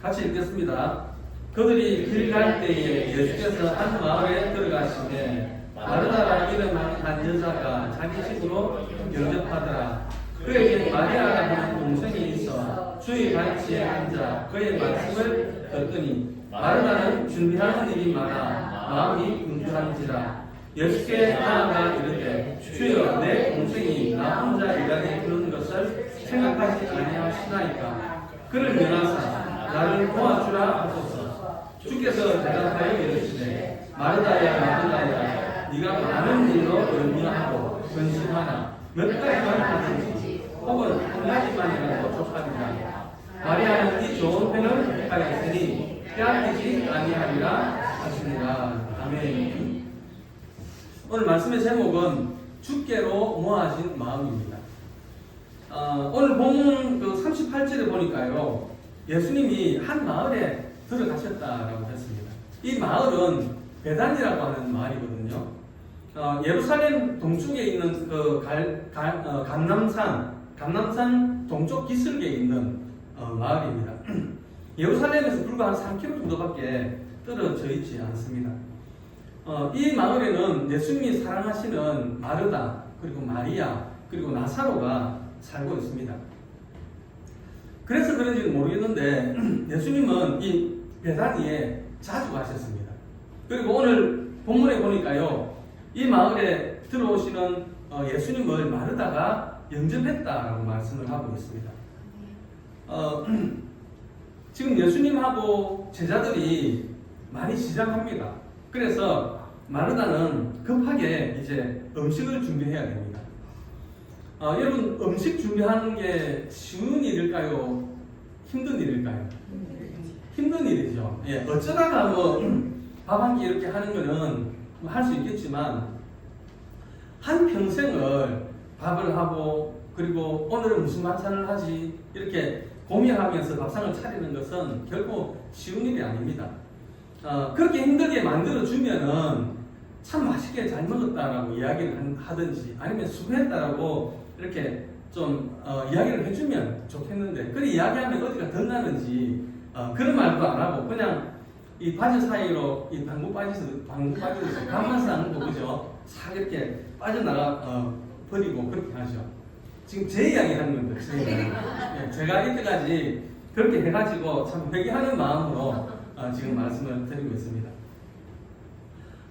같이 읽겠습니다. 그들이 길 갈 때에 예수께서 한 마을에 들어가시매 마르다라 이름한 한 여자가 자기 집으로 영접하더라. 그에게 마리아라 하는 동생이 있어 주의 발치에 앉아 그의 말씀을 듣더니 마르다는 준비하는 일이 많아 마음이 분주한지라. 예수께 나아가 이르되 주여 내 동생이 나 혼자 일하게 그러는 것을 생각하지 아니하시나이까. 그를 면하사 나를 도와주라 하소서. 주께서 대답하여 이르시되 마르다야 마르다야 네가 많은 일로 염려하고 근심하나 몇 가지만 하든지 혹은 한 가지만이라도 족하리라. 마리아는 이 좋은 편을 택하였으니 빼앗기지 아니하리라 하시니라. 아멘. 오늘 말씀의 제목은 주께로 모아진 마음입니다. 오늘 본문 38절에 보니까요, 예수님이 한 마을에 들어가셨다라고 했습니다. 이 마을은 베단이라고 하는 마을이거든요. 예루살렘 동쪽에 있는 감남산 동쪽 기슭에 있는 마을입니다. 예루살렘에서 불과 한 3km 정도밖에 떨어져 있지 않습니다. 이 마을에는 예수님이 사랑하시는 마르다, 그리고 마리아, 그리고 나사로가 살고 있습니다. 그래서 그런지는 모르겠는데 예수님은 이 베다니에 자주 가셨습니다. 그리고 오늘 본문에 보니까요, 이 마을에 들어오시는 예수님을 마르다가 영접했다라고 말씀을 하고 있습니다. 지금 예수님하고 제자들이 많이 시장합니다. 그래서 마르다는 급하게 이제 음식을 준비해야 됩니다. 여러분, 음식 준비하는 게 쉬운 일일까요? 힘든 일일까요? 힘든 일이죠. 예, 어쩌다가 밥 한 끼 이렇게 하는 거는 할 수 있겠지만, 한 평생을 밥을 하고, 그리고 오늘은 무슨 반찬을 하지, 이렇게 고민하면서 밥상을 차리는 것은 결코 쉬운 일이 아닙니다. 그렇게 힘들게 만들어주면은 참 맛있게 잘 먹었다라고 이야기를 하든지, 아니면 수고했다라고 이렇게 좀 이야기를 해주면 좋겠는데, 그렇게 이야기하면 어디가 덧나는지 그런 말도 안 하고 그냥 이 바지 사이로 이 방구 빠져서 감만 고 그죠? 싹 이렇게 빠져나가 버리고 그렇게 하죠. 지금 제 이야기 하는 건데, 예, 제가 이때까지 그렇게 해가지고 참 회개하는 마음으로 지금 말씀을 드리고 있습니다.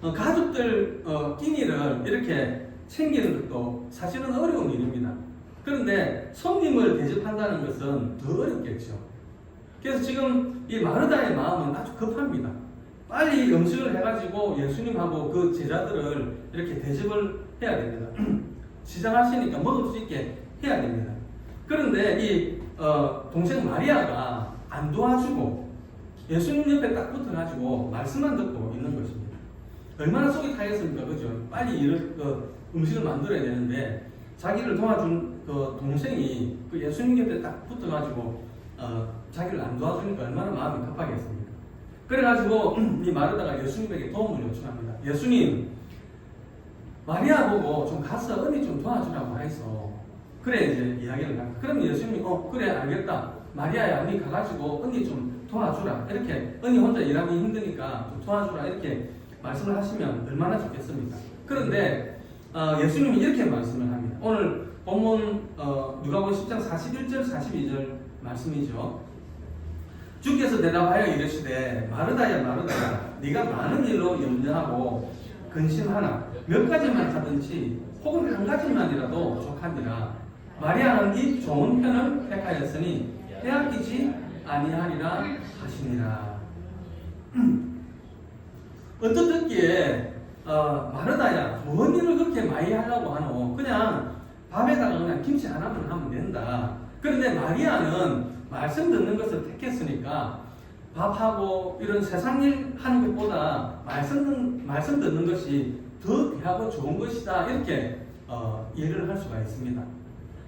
가족들 끼니를 이렇게 챙기는 것도 사실은 어려운 일입니다. 그런데 손님을 대접한다는 것은 더 어렵겠죠. 그래서 지금 이 마르다의 마음은 아주 급합니다. 빨리 음식을 해가지고 예수님하고 그 제자들을 이렇게 대접을 해야 됩니다. 시장하시니까 먹을 수 있게 해야 됩니다. 그런데 이 동생 마리아가 안 도와주고 예수님 옆에 딱 붙어가지고 말씀만 듣고 있는 것입니다. 얼마나 속이 타겠습니까? 그죠? 빨리 음식을 만들어야 되는데 자기를 도와준 그 동생이 그 예수님 옆에 딱 붙어가지고 자기를 안 도와주니까 얼마나 마음이 급하겠습니까? 그래가지고 이 마르다가 예수님에게 도움을 요청합니다. 예수님, 마리아 보고 좀 가서 언니 좀 도와주라고 하이소. 그래 이제 이야기를 합니다. 그럼 예수님이 그래 알겠다. 마리아야, 언니 가가지고 언니 좀 도와주라. 이렇게 언니 혼자 일하기 힘드니까 좀 도와주라. 이렇게 말씀을 하시면 얼마나 좋겠습니까? 그런데 예수님이 이렇게 말씀을 합니다. 오늘 본문 누가복음 10장 41절 42절 말씀이죠. 주께서 대답하여 이르시되 마르다야 마르다야 네가 많은 일로 염려하고 근심하나 몇 가지만 하든지 혹은 한 가지만이라도 족하니라. 마리아는 이 좋은 편을 택하였으니 빼앗기지 아니하리라 하시니라. 어떤 듣기에 마르다야 뭔 일을 그렇게 많이 하려고 하노? 그냥 밥에다가 그냥 김치 하나만 하면 된다. 그런데 마리아는 말씀 듣는 것을 택했으니까 밥하고 이런 세상 일 하는 것보다 말씀 듣는 것이 더 귀하고 좋은 것이다. 이렇게 이해를 할 수가 있습니다.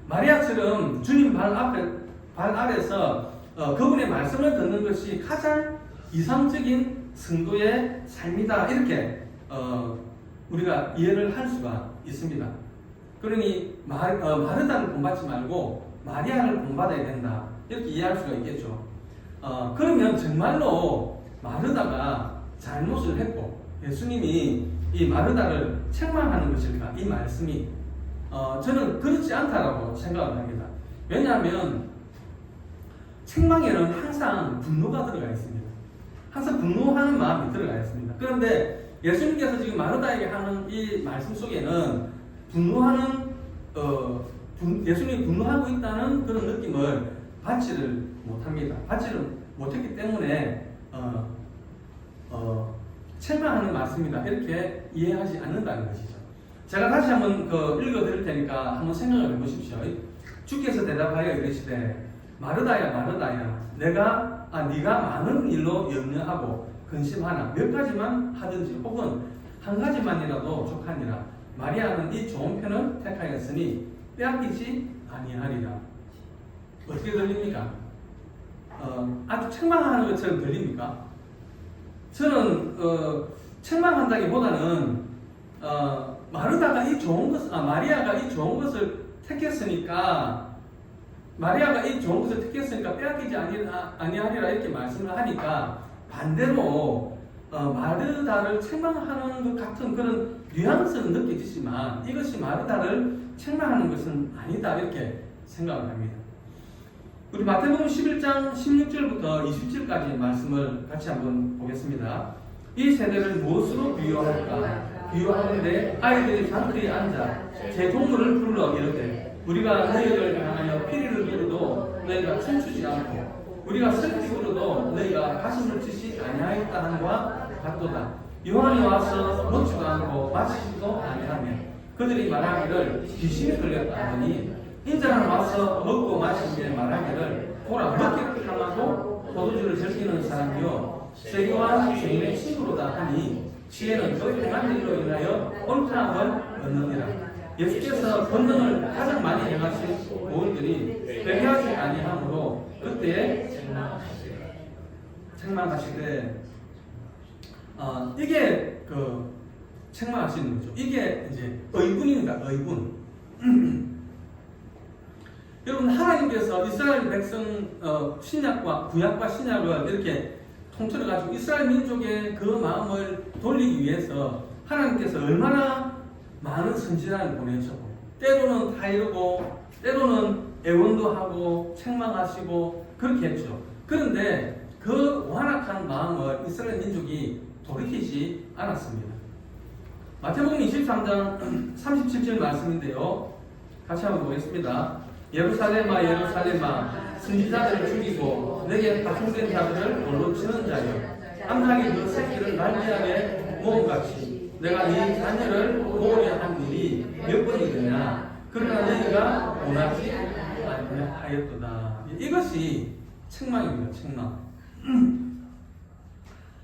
마리아처럼 주님 발 아래서 그분의 말씀을 듣는 것이 가장 이상적인 성도의 삶이다. 이렇게 우리가 이해를 할 수가 있습니다. 그러니 마르다를 본받지 말고 마리아를 본받아야 된다. 이렇게 이해할 수가 있겠죠. 그러면 정말로 마르다가 잘못을 했고 예수님이 이 마르다를 책망하는 것일까? 이 말씀이 저는 그렇지 않다라고 생각을 합니다. 왜냐하면 책망에는 항상 분노가 들어가 있습니다. 항상 분노하는 마음이 들어가 있습니다. 그런데 예수님께서 지금 마르다에게 하는 이 말씀 속에는 분노하는 예수님이 분노하고 있다는 그런 느낌을 받지를 못합니다. 받지를 못했기 때문에 책망하는 말씀이다 이렇게 이해하지 않는다는 것이죠. 제가 다시 한번 읽어드릴 테니까 한번 생각을 해보십시오. 주께서 대답하여 이르시되 마르다야 마르다야 네가 많은 일로 염려하고 근심하나 몇 가지만 하든지 혹은 한 가지만이라도 족하니라. 마리아는 이 좋은 편을 택하였으니 빼앗기지 아니하리라. 어떻게 들립니까? 아주 책망하는 것처럼 들립니까? 저는 책망한다기보다는 마리아가 이 좋은 것을 택했으니까 빼앗기지 아니하리라 이렇게 말씀을 하니까 반대로 마르다를 책망하는 것 같은 그런 뉘앙스는 느껴지지만 이것이 마르다를 책망하는 것은 아니다 이렇게 생각을 합니다. 우리 마태복음 11장 16절부터 20절까지 말씀을 같이 한번 보겠습니다. 이 세대를 무엇으로 비유할까? 비유하는데 아이들이 장터에 앉아 제 동물을 불러 이르되 우리가 너희를 향하여 피리를 부르도 너희가 춤추지 않고 우리가 슬피 부르도 너희가 가슴을 치지 아니하였다 함과 같도다. 요한이 와서 먹지도 않고 마시지도 아니하며 그들이 말하기를 귀신이 들렸다 하니 인자는 와서 먹고 마시기에 말하기를 보라 먹기를 탐하고 포도주를 즐기는 사람이요 세리와 죄인의 친구로다 하니 지혜는 너희 행한 일로 인하여 옳다함을 얻느니라. 예수께서 권능을 가장 많이 행하신 고을들이 회개하지 아니하므로 그때 책망하시되 이게 책망하시는 거죠. 이게 이제 의군입니다. 의군. 여러분 하나님께서 이스라엘 백성 신약과 구약과 신약을 이렇게 통틀어 가지고 이스라엘 민족의 그 마음을 돌리기 위해서 하나님께서 얼마나 많은 선지자를 보내셨고 때로는 타이르고 때로는 애원도 하고 책망하시고 그렇게 했죠. 그런데 그 완악한 마음을 이스라엘 민족이 돌이키지 않았습니다. 마태복음 23장 37절 말씀인데요. 같이 한번 보겠습니다. 예루살렘아 예루살렘아 선지자들을 죽이고 내게 파송된 자들을 돌로 치는 자여 암탉이 그 새끼를 날개하게 모음같이 내가 네 자녀를 모으려 한 일이 몇 번이더냐 그러나 너희가 원하지 아니하였도다. 이것이 책망입니다. 책망.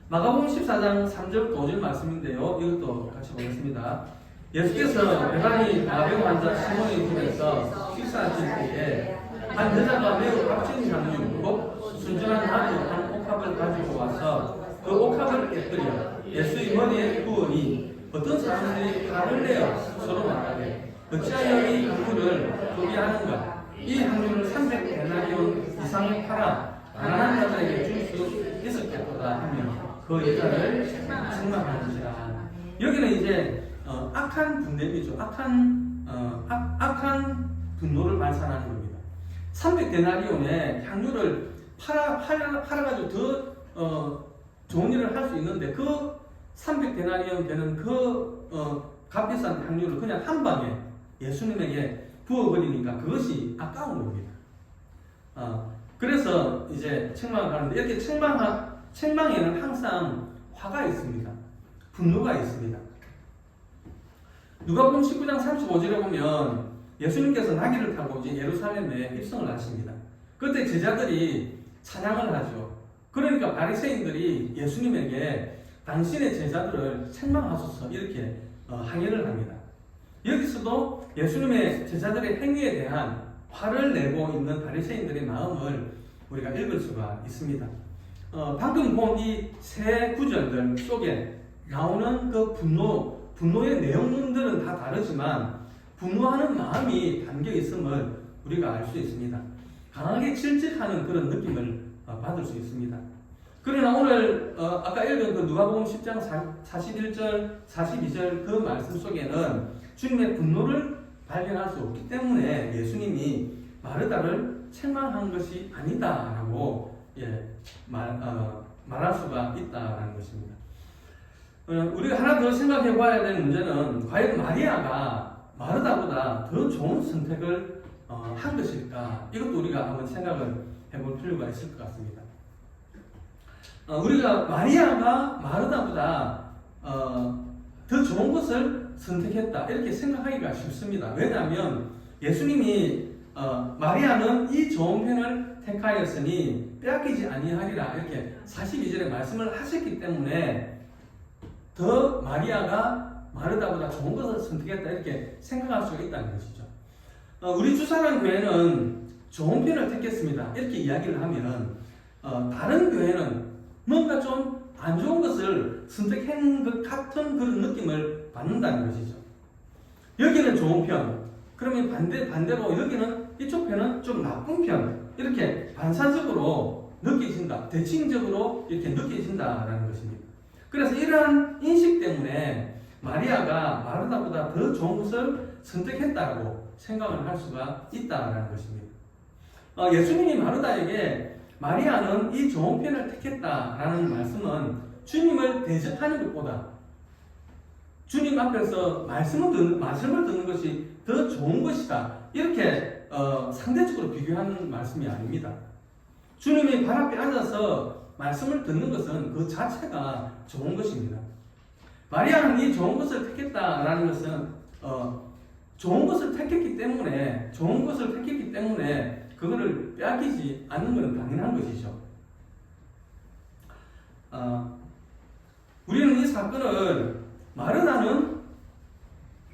마가복음 14장 3절 5절 말씀인데요. 이것도 같이 보겠습니다. 예수께서 베다니 나병 환자 시몬의 집에서 식사하실 때에 한 여자가 매우 값진 향유 곧 순전한 나무 한 옥합을 가지고 와서 그 옥합을 깨뜨려 예수의 머리에 부으니 어떤 사람들이 칼을 내어 서로 말하되 어찌하여 이 향유를 소비하는가? 이 향유를 300데나리온 이상에 팔아 가난한 자들에게 줄 수 있었겠도다 하며 그 여자를 책망하는지라. 여기는 이제 악한 분냄이죠. 악한 분노를 발산하는 겁니다. 300데나리온의 향유를 팔아가지고 더 좋은 일을 할 수 있는데 그 300데나리온 되는 값비싼 향유를 그냥 한 방에 예수님에게 부어버리니까 그것이 아까운 겁니다. 그래서 이제 책망을 하는데 이렇게 책망에는 항상 화가 있습니다. 분노가 있습니다. 누가복음 19장 35절에 보면 예수님께서 나귀를 타고 이제 예루살렘에 입성을 하십니다. 그때 제자들이 찬양을 하죠. 그러니까 바리새인들이 예수님에게 당신의 제자들을 책망하소서 이렇게 항의를 합니다. 여기서도 예수님의 제자들의 행위에 대한 화를 내고 있는 바리새인들의 마음을 우리가 읽을 수가 있습니다. 방금 본 이 세 구절들 속에 나오는 그 분노의 내용들은 다 다르지만 분노하는 마음이 담겨 있음을 우리가 알 수 있습니다. 강하게 질책하는 그런 느낌을 받을 수 있습니다. 그러나 오늘 아까 읽은 그 누가복음 10장 41절, 42절 그 말씀 속에는 주님의 분노를 발견할 수 없기 때문에 예수님이 마르다를 책망한 것이 아니다라고 말할 수가 있다라는 것입니다. 우리가 하나 더 생각해 봐야 될 문제는 과연 마리아가 마르다보다 더 좋은 선택을 한 것일까? 이것도 우리가 한번 생각을 해볼 필요가 있을 것 같습니다. 우리가 마리아가 마르다보다 더 좋은 것을 선택했다 이렇게 생각하기가 쉽습니다. 왜냐하면 예수님이 마리아는 이 좋은 편을 택하였으니 빼앗기지 아니하리라 이렇게 42절에 말씀을 하셨기 때문에 더 마리아가 마르다보다 좋은 것을 선택했다 이렇게 생각할 수가 있다는 것이죠. 우리 주사랑 교회는 좋은 편을 택했습니다 이렇게 이야기를 하면 다른 교회는 뭔가 좀 안 좋은 것을 선택한 것 같은 그런 느낌을 받는다는 것이죠. 여기는 좋은 편, 그러면 반대로 여기는 이쪽 편은 좀 나쁜 편 이렇게 반사적으로 느껴진다, 대칭적으로 이렇게 느껴진다라는 것입니다. 그래서 이러한 인식 때문에 마리아가 마르다보다 더 좋은 것을 선택했다고 생각을 할 수가 있다라는 것입니다. 예수님이 마르다에게 마리아는 이 좋은 편을 택했다라는 말씀은 주님을 대적하는 것보다 주님 앞에서 말씀을 듣는 것이 더 좋은 것이다 이렇게 상대적으로 비교하는 말씀이 아닙니다. 주님이 발 앞에 앉아서 말씀을 듣는 것은 그 자체가 좋은 것입니다. 마리아는 이 좋은 것을 택했다라는 것은 좋은 것을 택했기 때문에 그거를 빼앗기지 않는 것은 당연한 것이죠. 우리는 이 사건을 마르다는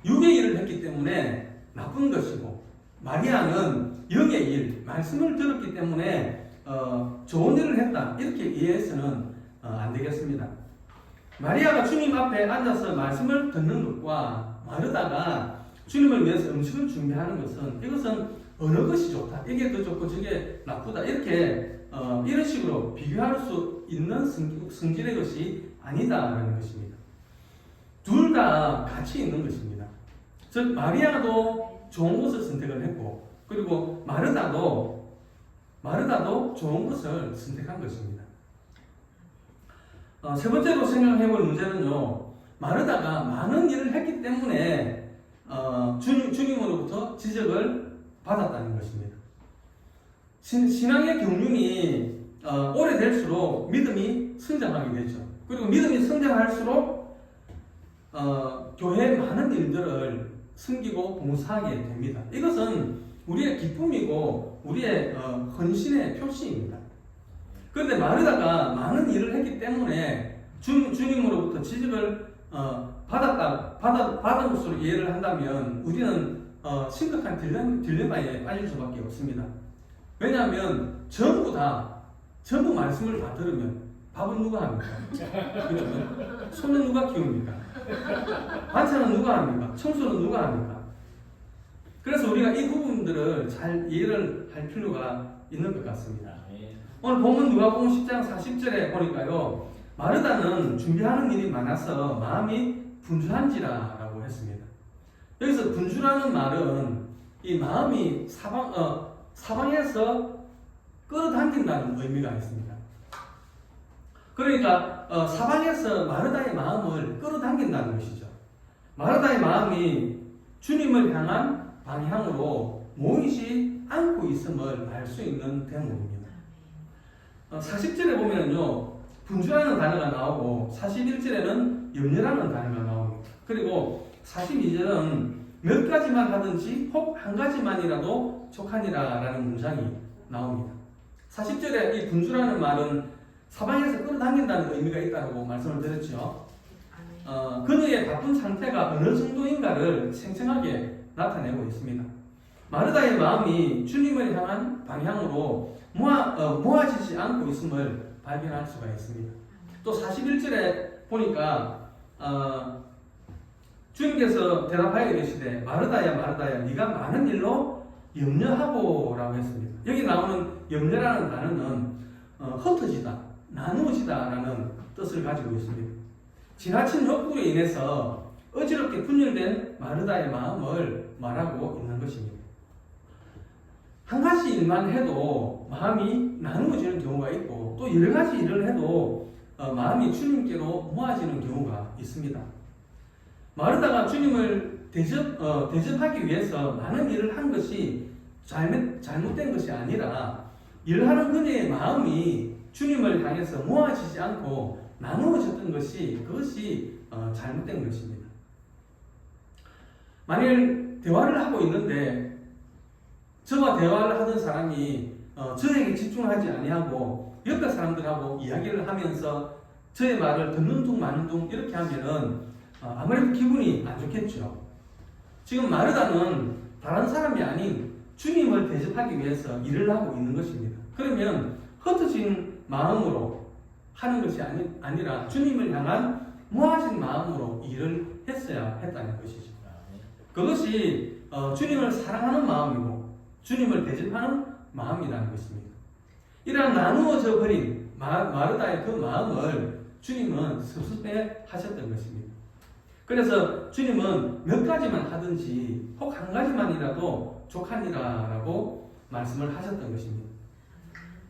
육의 일을 했기 때문에 나쁜 것이고 마리아는 영의 일, 말씀을 들었기 때문에 좋은 일을 했다 이렇게 이해해서는 안 되겠습니다. 마리아가 주님 앞에 앉아서 말씀을 듣는 것과 마르다가 주님을 위해서 음식을 준비하는 것은 이것은 어느 것이 좋다, 이게 더 좋고 저게 나쁘다 이렇게 이런 식으로 비교할 수 있는 성질의 것이 아니다라는 것입니다. 둘 다 가치 있는 것입니다. 즉 마리아도 좋은 것을 선택을 했고 그리고 마르다도 좋은 것을 선택한 것입니다. 세 번째로 생각해 볼 문제는요, 마르다가 많은 일을 했기 때문에 주님으로부터 지적을 받았다는 것입니다. 신앙의 경륜이 오래될수록 믿음이 성장하게 되죠. 그리고 믿음이 성장할수록 교회의 많은 일들을 섬기고 봉사하게 됩니다. 이것은 우리의 기쁨이고 우리의 헌신의 표시입니다. 그런데 마르다가 많은 일을 했기 때문에 주님으로부터 지적을 받은 것으로 이해를 한다면 우리는 심각한 딜레마에 빠질 수밖에 없습니다. 왜냐하면 전부 말씀을 다 들으면 밥은 누가 합니까? 그렇죠? 손은 누가 키웁니까? 반찬은 누가 합니까? 청소는 누가 합니까? 그래서 우리가 이 부분들을 잘 이해를 할 필요가 있는 것 같습니다. 오늘 본문 누가복음 10장 40절에 보니까요, 마르다는 준비하는 일이 많아서 마음이 분주한지라라고 했습니다. 여기서 분주라는 말은 이 마음이 사방에서 끌어당긴다는 의미가 있습니다. 그러니까 사방에서 마르다의 마음을 끌어당긴다는 것이죠. 마르다의 마음이 주님을 향한 방향으로 모이지 않고 있음을 알 수 있는 대목입니다. 40절에 보면은요, 분주라는 단어가 나오고 41절에는 염려라는 단어가 나옵니다. 그리고 42절은 몇 가지만 하든지 혹 한 가지만이라도 족하니라라는 문장이 나옵니다. 40절에 이 분주라는 말은 사방에서 끌어당긴다는 의미가 있다고 말씀을 드렸죠. 그녀의 바쁜 상태가 어느 정도인가를 생생하게 나타내고 있습니다. 마르다의 마음이 주님을 향한 방향으로 모아지지 않고 있음을 발견할 수가 있습니다. 또 41절에 보니까 주님께서 대답하여 이르시되 마르다야 마르다야 네가 많은 일로 염려하고 라고 했습니다. 여기 나오는 염려라는 단어는 흩어지다, 나누어지다 라는 뜻을 가지고 있습니다. 지나친 욕구로 인해서 어지럽게 분열된 마르다의 마음을 말하고 있는 것입니다. 한 가지 일만 해도 마음이 나누어지는 경우가 있고 또 여러 가지 일을 해도 마음이 주님께로 모아지는 경우가 있습니다. 마르다가 주님을 대접하기 위해서 많은 일을 한 것이 잘못된 것이 아니라 일하는 그녀의 마음이 주님을 향해서 모아지지 않고 나누어졌던 그것이 잘못된 것입니다. 만일 대화를 하고 있는데 저와 대화를 하던 사람이 저에게 집중하지 아니하고 옆에 사람들하고 이야기를 하면서 저의 말을 듣는 둥 마는 둥 이렇게 하면은 아무래도 기분이 안 좋겠죠. 지금 마르다는 다른 사람이 아닌 주님을 대접하기 위해서 일을 하고 있는 것입니다. 그러면 흩어진 마음으로 하는 것이 아니라 주님을 향한 모아진 마음으로 일을 했어야 했다는 것이죠. 그것이 주님을 사랑하는 마음이고 주님을 대접하는 마음이라는 것입니다. 이러한 나누어져 버린 마르다의 그 마음을 주님은 섭섭해 하셨던 것입니다. 그래서 주님은 몇 가지만 하든지 혹 한 가지만이라도 족하니라라고 말씀을 하셨던 것입니다.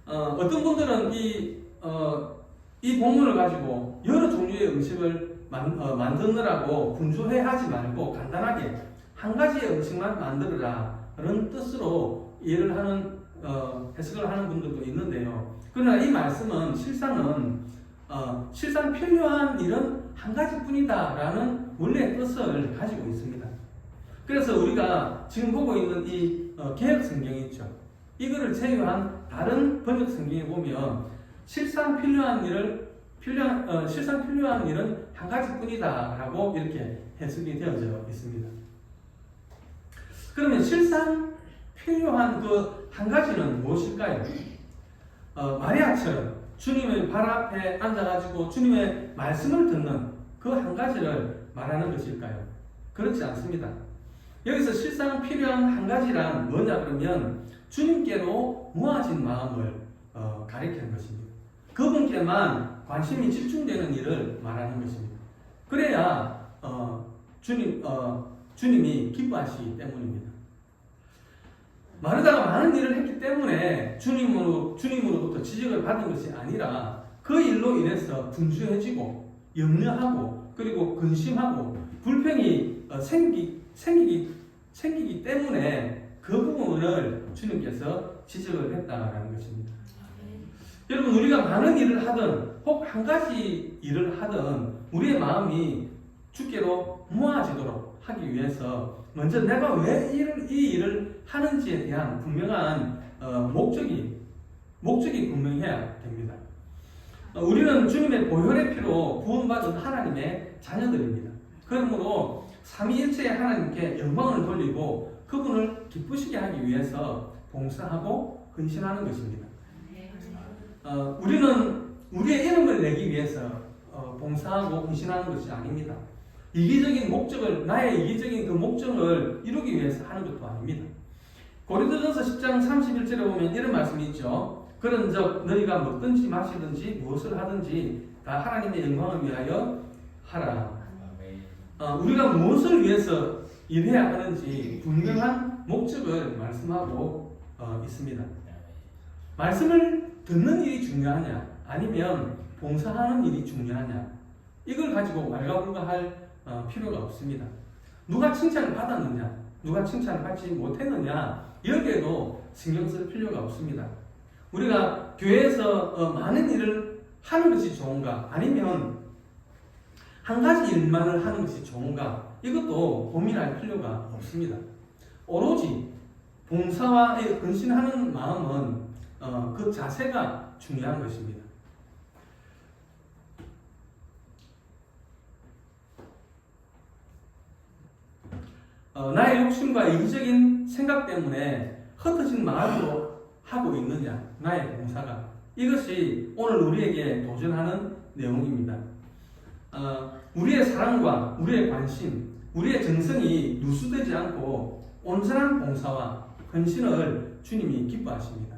어떤 분들은 이 본문을 가지고 여러 종류의 음식을 만드느라고 분주해 하지 말고 간단하게 한 가지의 음식만 만들어라 그런 뜻으로 이해를 하는 해석을 하는 분들도 있는데요. 그러나 이 말씀은 실상 필요한 일은 한 가지뿐이다라는 원래의 뜻을 가지고 있습니다. 그래서 우리가 지금 보고 있는 이 개역 성경이 있죠. 이거를 제외한 다른 번역 성경에 보면 실상 필요한 일은 한 가지뿐이다라고 이렇게 해석이 되어져 있습니다. 그러면 실상 필요한 그 한 가지는 무엇일까요? 마리아처럼 주님의 발 앞에 앉아가지고 주님의 말씀을 듣는 그 한 가지를 말하는 것일까요? 그렇지 않습니다. 여기서 실상 필요한 한 가지란 뭐냐 그러면 주님께로 모아진 마음을 가리키는 것입니다. 그분께만 관심이 집중되는 일을 말하는 것입니다. 그래야 주님이 기뻐하시기 때문입니다. 마르다가 많은 일을 했기 때문에 주님으로부터 지적을 받은 것이 아니라 그 일로 인해서 분주해지고 염려하고 그리고 근심하고 불평이 생기기 때문에 그 부분을 주님께서 지적을 했다라는 것입니다. 여러분 우리가 많은 일을 하든 혹 한 가지 일을 하든 우리의 마음이 주께로 모아지도록 하기 위해서 먼저 내가 왜 이 일을 하는지에 대한 분명한 목적이 분명해야 됩니다. 우리는 주님의 보혈의 피로 구원받은 하나님의 자녀들입니다. 그러므로 삼위일체의 하나님께 영광을 돌리고 그분을 기쁘시게 하기 위해서 봉사하고 헌신하는 것입니다. 우리는 우리의 이름을 내기 위해서 봉사하고 헌신하는 것이 아닙니다. 나의 이기적인 그 목적을 이루기 위해서 하는 것도 아닙니다. 고린도전서 10장 31절에 보면 이런 말씀이 있죠. 그런즉 너희가 먹든지 마시든지 무엇을 하든지 다 하나님의 영광을 위하여 하라. 우리가 무엇을 위해서 일해야 하는지 분명한 목적을 말씀하고 있습니다. 말씀을 듣는 일이 중요하냐 아니면 봉사하는 일이 중요하냐 이걸 가지고 왈가불가할 필요가 없습니다. 누가 칭찬을 받았느냐 누가 칭찬을 받지 못했느냐 여기에도 신경 쓸 필요가 없습니다. 우리가 교회에서 많은 일을 하는 것이 좋은가 아니면 한 가지 일만을 하는 것이 좋은가 이것도 고민할 필요가 없습니다. 오로지 봉사와 근신하는 마음은 그 자세가 중요한 것입니다. 나의 욕심과 이기적인 생각 때문에 흩어진 마음으로 하고 있느냐 나의 봉사가 이것이 오늘 우리에게 도전하는 내용입니다. 우리의 사랑과 우리의 관심 우리의 정성이 누수되지 않고 온전한 봉사와 헌신을 주님이 기뻐하십니다.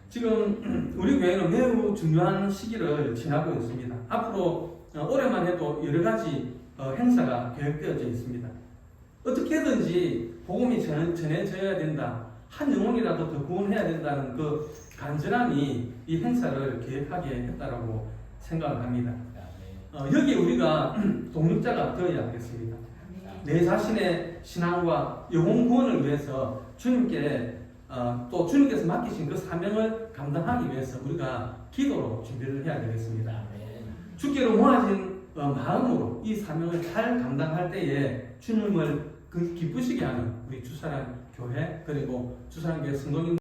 지금 우리 교회는 매우 중요한 시기를 지나고 있습니다. 앞으로 올해만 해도 여러 가지 행사가 계획되어져 있습니다. 어떻게든지 복음이 전해져야 된다. 한 영혼이라도 더 구원해야 된다는 그 간절함이 이 행사를 계획하게 했다라고 생각을 합니다. 여기에 우리가 동력자가 되어야 하겠습니다. 내 자신의 신앙과 영혼 구원을 위해서 주님께 또 주님께서 맡기신 그 사명을 감당하기 위해서 우리가 기도로 준비를 해야 되겠습니다. 주께로 모아진 마음으로 이 사명을 잘 감당할 때에 주님을 기쁘시게 하는 우리 주사랑 교회 그리고 주사랑 교회 성도님